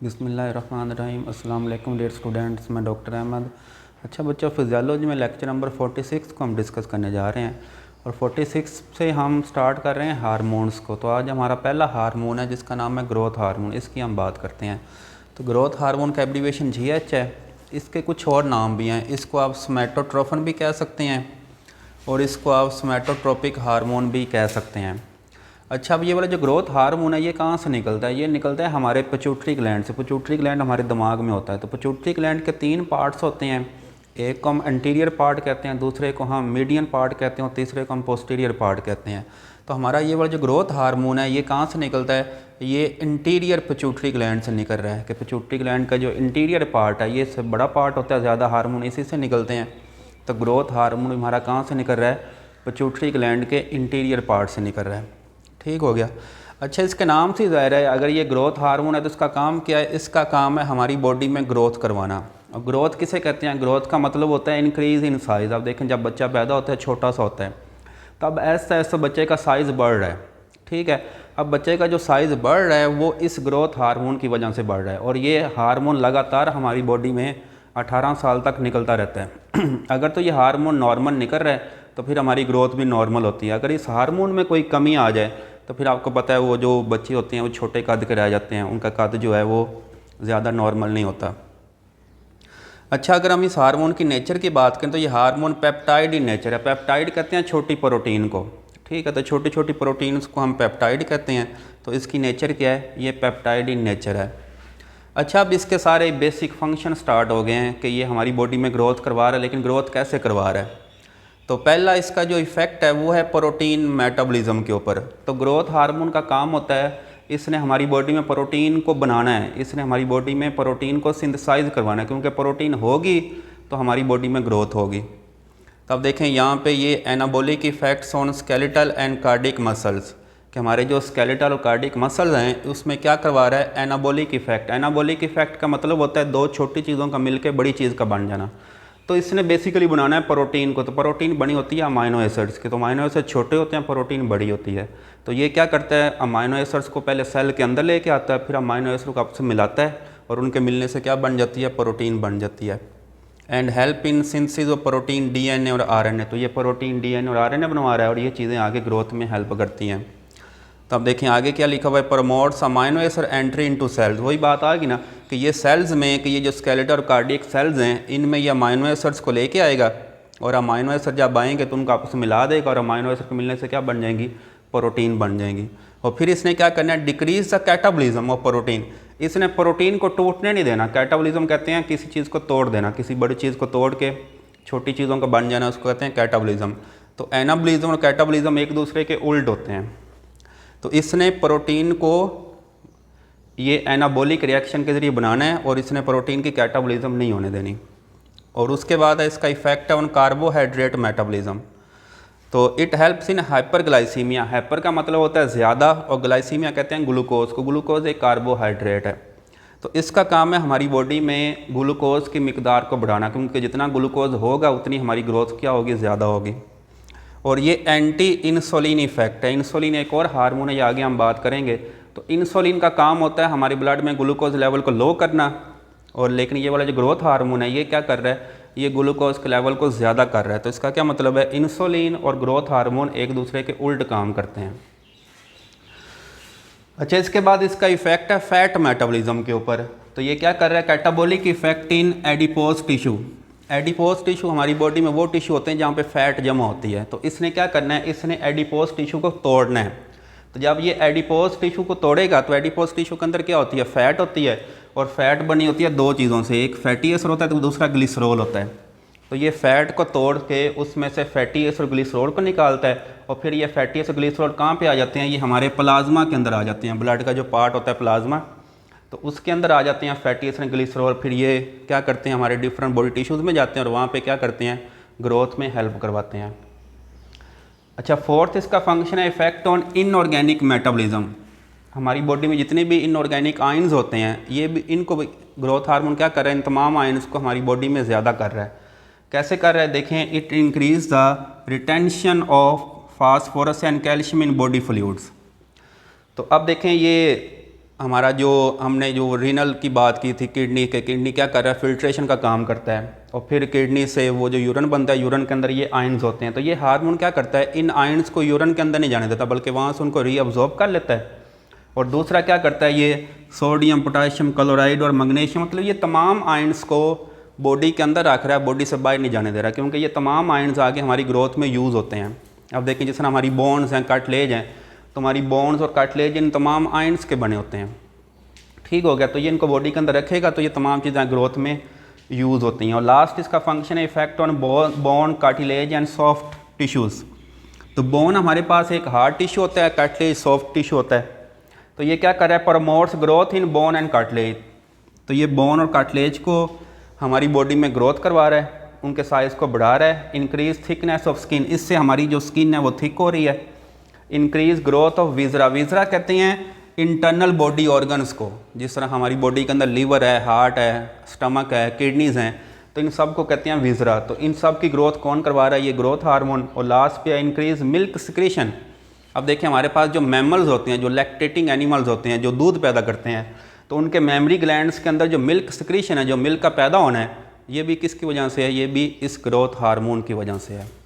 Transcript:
बिस्मिल्लाहिर्रहमानिर्रहीम। अस्सलाम वालेकुम डियर स्टूडेंट्स, मैं डॉक्टर अहमद। अच्छा बच्चों, फिजियोलॉजी में लेक्चर नंबर 46 को हम डिस्कस करने जा रहे हैं और 46 से हम स्टार्ट कर रहे हैं हार्मोन्स को। तो आज हमारा पहला हार्मोन है जिसका नाम है ग्रोथ हार्मोन, इसकी हम बात करते हैं। तो ग्रोथ हार्मोन का एब्रीविएशन GH है। इसके कुछ और नाम भी हैं, इसको आप सोमैटोट्रोफिन भी कह सकते हैं और इसको आप सोमैटोट्रोपिक हार्मोन भी कह सकते हैं। अच्छा, अब ये वाला जो ग्रोथ हार्मोन है ये कहाँ से निकलता है? ये निकलता है हमारे पिट्यूटरी ग्लैंड से। पिट्यूटरी ग्लैंड हमारे दिमाग में होता है। तो पिट्यूटरी ग्लैंड के 3 पार्ट्स होते हैं, एक को हम एंटीरियर पार्ट कहते हैं, दूसरे को हम मीडियन पार्ट कहते हैं और तीसरे को हम पोस्टीरियर पार्ट कहते हैं। तो हमारा ये वाला जो ग्रोथ हार्मोन है ये कहाँ से निकलता है? ये इंटीरियर पिट्यूटरी ग्लैंड से निकल रहा है कि पिट्यूटरी ग्लैंड का जो इंटीरियर पार्ट है ये सबसे बड़ा पार्ट होता है, ज़्यादा हार्मोन इसी से निकलते हैं। तो ग्रोथ हार्मोन हमारा कहाँ से निकल रहा है? पिट्यूटरी ग्लैंड के इंटीरियर पार्ट से निकल रहा है। ठीक हो गया। अच्छा, इसके नाम से ज़ाहिर है अगर ये ग्रोथ हार्मोन है तो इसका काम क्या है? इसका काम है हमारी बॉडी में ग्रोथ करवाना। और ग्रोथ किसे कहते हैं? ग्रोथ का मतलब होता है इंक्रीज़ इन साइज़। आप देखें जब बच्चा पैदा होता है छोटा सा होता है, तब ऐसा ऐसा बच्चे का साइज़ बढ़ रहा है। ठीक है, अब बच्चे का जो साइज़ बढ़ रहा है वो इस ग्रोथ हार्मोन की वजह से बढ़ रहा है और ये हार्मोन लगातार हमारी बॉडी में 18 साल तक निकलता रहता है। अगर तो ये हार्मोन नॉर्मल निकल रहा है तो फिर हमारी ग्रोथ भी नॉर्मल होती है। अगर इस हार्मोन में कोई कमी आ जाए तो फिर आपको पता है वो जो बच्चे होते हैं वो छोटे कद के रह जाते हैं, उनका कद जो है वो ज़्यादा नॉर्मल नहीं होता। अच्छा, अगर हम इस हार्मोन की नेचर की बात करें तो ये हार्मोन पेप्टाइड इन नेचर है। पेप्टाइड कहते हैं छोटी प्रोटीन को। ठीक है, तो छोटी छोटी प्रोटीन्स को हम पेप्टाइड कहते हैं। तो इसकी नेचर क्या है? ये पेप्टाइड इन नेचर है। अच्छा, अब इसके सारे बेसिक फंक्शन स्टार्ट हो गए हैं कि ये हमारी बॉडी में ग्रोथ करवा रहा है, लेकिन ग्रोथ कैसे करवा रहा है? तो पहला इसका जो इफ़ेक्ट है वो है प्रोटीन मेटाबॉलिज्म के ऊपर। तो ग्रोथ हार्मोन का काम होता है इसने हमारी बॉडी में प्रोटीन को बनाना है, इसने हमारी बॉडी में प्रोटीन को सिंथेसाइज करवाना है, क्योंकि प्रोटीन होगी तो हमारी बॉडी में ग्रोथ होगी। तो अब देखें यहाँ पे ये anabolic effects on skeletal and cardiac muscles, कि हमारे जो स्केलेटल और कार्डिक मसल्स हैं उसमें क्या करवा रहा है? Anabolic effect. एनाबॉलिक इफ़ेक्ट का मतलब होता है दो छोटी चीज़ों का मिलकर बड़ी चीज़ का बन जाना। तो इसने बेसिकली बनाना है प्रोटीन को। तो प्रोटीन बनी होती है अमाइनो एसिड्स की। तो अमाइनो एसिड छोटे होते हैं, प्रोटीन बड़ी होती है। तो ये क्या करता है? अमाइनो एसिड्स को पहले सेल के अंदर लेके आता है, फिर अमाइनो एसिड को आपस में मिलाता है और उनके मिलने से क्या बन जाती है? प्रोटीन बन जाती है। And help in synthesis of protein DNA और RNA। तो ये प्रोटीन DNA और RNA बनवा रहा है और ये चीज़ें आगे ग्रोथ में हेल्प करती हैं। तो अब देखें आगे क्या लिखा हुआ है? Promotes amino acid entry into cells. वही बात आ गई ना कि ये सेल्स में, कि ये जो स्केलेटल और कार्डियक सेल्स हैं इनमें ये अमाइनो एसिड्स को लेके आएगा और अमाइनो एसिड जब आएंगे तो उनको आपस में मिला देगा और अमाइनो एसिड के मिलने से क्या बन जाएंगी? प्रोटीन बन जाएंगी। और फिर इसने क्या करना है? Decrease the catabolism of protein. इसने प्रोटीन को टूटने नहीं देना। कैटाबॉलिज्म कहते हैं किसी चीज़ को तोड़ देना, किसी बड़ी चीज़ को तोड़ के छोटी चीज़ों का बन जाना, उसको कहते हैं कैटाबॉलिज्म। तो एनाबॉलिज्म और कैटाबॉलिज्म एक दूसरे के उल्ट होते हैं। तो इसने प्रोटीन को ये एनाबॉलिक रिएक्शन के ज़रिए बनाना है और इसने प्रोटीन की कैटाबॉलिज्म नहीं होने देनी। और उसके बाद है इसका इफेक्ट है ऑन कार्बोहाइड्रेट मेटाबॉलिज्म। तो it helps in hyperglycaemia. Hyper का मतलब होता है ज़्यादा और ग्लाइसीमिया कहते हैं ग्लूकोज को। ग्लूकोज एक कार्बोहाइड्रेट है। तो इसका काम है हमारी बॉडी में ग्लूकोज की मिकदार को बढ़ाना, क्योंकि जितना ग्लूकोज होगा उतनी हमारी ग्रोथ क्या होगी? ज़्यादा होगी। और ये एंटी इंसुलिन इफेक्ट है। इंसुलिन एक और हार्मोन है, ये आगे हम बात करेंगे। तो इंसुलिन का काम होता है हमारे ब्लड में ग्लूकोज लेवल को लो करना, और लेकिन ये वाला जो ग्रोथ हार्मोन है ये क्या कर रहा है? ये ग्लूकोज के लेवल को ज़्यादा कर रहा है। तो इसका क्या मतलब है? इंसुलिन और ग्रोथ हार्मोन एक दूसरे के उल्ट काम करते हैं। अच्छा, इसके बाद इसका इफेक्ट है फैट मेटाबॉलिज्म के ऊपर। तो ये क्या कर रहा है? Catabolic effect in adipose tissue. Adipose tissue हमारी बॉडी में वो टिश्यू होते हैं जहाँ पे फैट जमा होती है। तो इसने क्या करना है? इसने एडिपोज टिश्यू को तोड़ना है। तो जब ये एडिपोज टिश्यू को तोड़ेगा तो एडिपोज टिश्यू के अंदर क्या होती है? फैट होती है। और फैट बनी होती है दो चीज़ों से, एक फैटी एसिड होता है तो दूसरा ग्लिसरॉल होता है। तो ये फैट को तोड़ के उसमें से फैटी एसिड और ग्लिसरॉल को निकालता है और फिर ये फैटी एसिड ग्लिसरॉल कहाँ पे आ जाते हैं? ये हमारे प्लाज्मा के अंदर आ जाते हैं। ब्लड का जो पार्ट होता है प्लाज्मा, तो उसके अंदर आ जाते हैं फैटी एसिड ग्लिसरॉल। फिर ये क्या करते हैं? हमारे डिफरेंट बॉडी टिश्यूज़ में जाते हैं और वहाँ पे क्या करते हैं? ग्रोथ में हेल्प करवाते हैं। अच्छा, फोर्थ इसका फंक्शन है इफेक्ट ऑन इनऑर्गेनिक मेटाबॉलिज्म। हमारी बॉडी में जितने भी इनऑर्गेनिक आयंस होते हैं ये भी, इनको भी ग्रोथ हार्मोन क्या कर रहा है? इन तमाम आयंस को हमारी बॉडी में ज़्यादा कर रहा है। कैसे कर रहा है? देखें, it increase the retention of phosphorus and calcium in body fluids. तो अब देखें, ये हमारा जो हमने जो रीनल की बात की थी, किडनी के, किडनी क्या कर रहा है, फिल्ट्रेशन का काम करता है, और फिर किडनी से वो जो यूरिन बनता है, यूरिन के अंदर ये आयंस होते हैं, तो ये हार्मोन क्या करता है, इन आयंस को यूरिन के अंदर नहीं जाने देता, बल्कि वहाँ से उनको रीअब्जॉर्ब कर लेता है। और दूसरा क्या करता है, ये सोडियम, पोटाशियम क्लोराइड और मैग्नीशियम, मतलब ये तमाम आयंस को बॉडी के अंदर रख रहा है, बॉडी से बाहर नहीं जाने दे रहा, क्योंकि ये तमाम आयंस आगे हमारी ग्रोथ में यूज़ होते हैं। अब देखें जिस तरह हमारी बोन्स हैं, कार्टिलेज हैं, तो हमारी बोन्स और कार्टिलेज इन तमाम आयंस के बने होते हैं। ठीक हो गया, तो ये इनको बॉडी के अंदर रखेगा तो ये तमाम चीज़ें ग्रोथ में यूज़ होती हैं। और लास्ट इसका फंक्शन है effect on bone, cartilage and soft tissues. तो बोन हमारे पास एक हार्ड टिश्यू होता है, कार्टिलेज सॉफ्ट टिश्यू होता है। तो ये क्या कर रहा है, promotes growth in bone and cartilage. तो ये बोन और कार्टिलेज को हमारी बॉडी में ग्रोथ करवा रहा है, उनके साइज़ को बढ़ा रहा है। इंक्रीज थिकनेस ऑफ स्किन, इससे हमारी जो स्किन है वो थिक हो रही है। इंक्रीज ग्रोथ ऑफ विजरा, विजरा कहते हैं इंटरनल बॉडी ऑर्गन्स को, जिस तरह हमारी बॉडी के अंदर लीवर है, हार्ट है, स्टमक है, किडनीज़ हैं, तो इन सब को कहते हैं विजरा। तो इन सब की ग्रोथ कौन करवा रहा है, ये ग्रोथ हार्मोन। और लास्ट पे इंक्रीज मिल्क सिक्रीशन। अब देखिए हमारे पास जो मैमल्स होते हैं, जो लैक्टेटिंग एनिमल्स होते हैं, जो दूध पैदा करते हैं, तो उनके मेमरी ग्लैंड्स के अंदर जो मिल्क सिक्रीशन है, जो मिल्क का पैदा होना है, ये भी किसकी वजह से है, ये भी इस ग्रोथ हार्मोन की वजह से है।